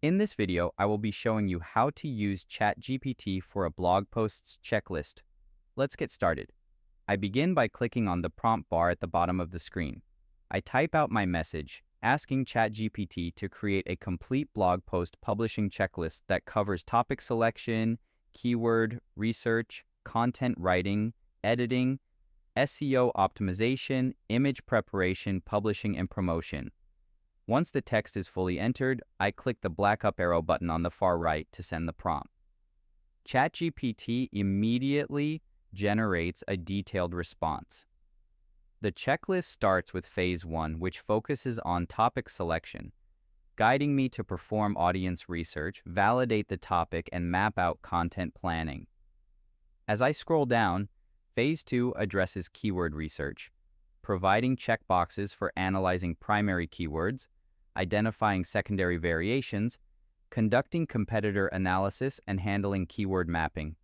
In this video, I will be showing you how to use Chatgpt for a blog post's checklist. Let's get started. I begin by clicking on the prompt bar at the bottom of the screen. I type out my message, asking Chatgpt to create a complete blog post publishing checklist that covers topic selection, keyword research, content writing, editing, SEO optimization, image preparation, publishing, and promotion. Once the text is fully entered, I click the black up arrow button on the far right to send the prompt. ChatGPT immediately generates a detailed response. The checklist starts with phase 1, which focuses on topic selection, guiding me to perform audience research, validate the topic, and map out content planning. As I scroll down, phase 2 addresses keyword research, providing checkboxes for analyzing primary keywords, identifying secondary variations, conducting competitor analysis, and handling keyword mapping.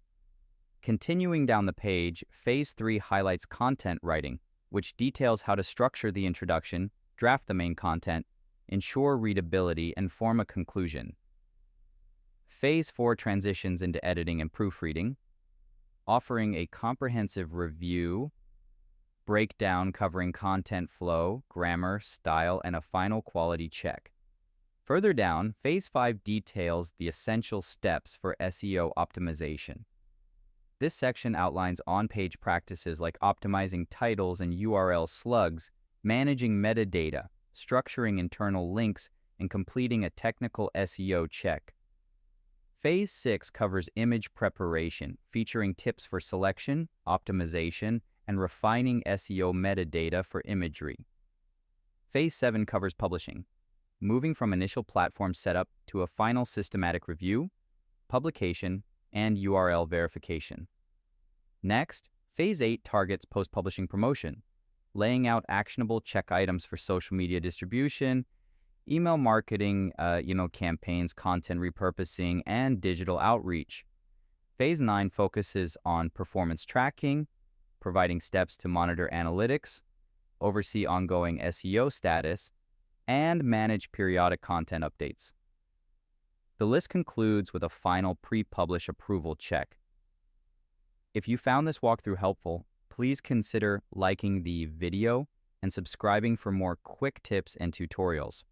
Continuing down the page, phase 3 highlights content writing, which details how to structure the introduction, draft the main content, ensure readability, and form a conclusion. Phase 4 transitions into editing and proofreading, offering a comprehensive review, breakdown covering content flow, grammar, style, and a final quality check. Further down, phase 5 details the essential steps for SEO optimization. This section outlines on-page practices like optimizing titles and URL slugs, managing metadata, structuring internal links, and completing a technical SEO check. Phase 6 covers image preparation, featuring tips for selection, optimization, and refining SEO metadata for imagery. Phase 7 covers publishing, moving from initial platform setup to a final systematic review, publication, and URL verification. Next, Phase 8 targets post-publishing promotion, laying out actionable check items for social media distribution, email marketing, campaigns, content repurposing, and digital outreach. Phase 9 focuses on performance tracking, providing steps to monitor analytics, oversee ongoing SEO status, and manage periodic content updates. The list concludes with a final pre-publish approval check. If you found this walkthrough helpful, please consider liking the video and subscribing for more quick tips and tutorials.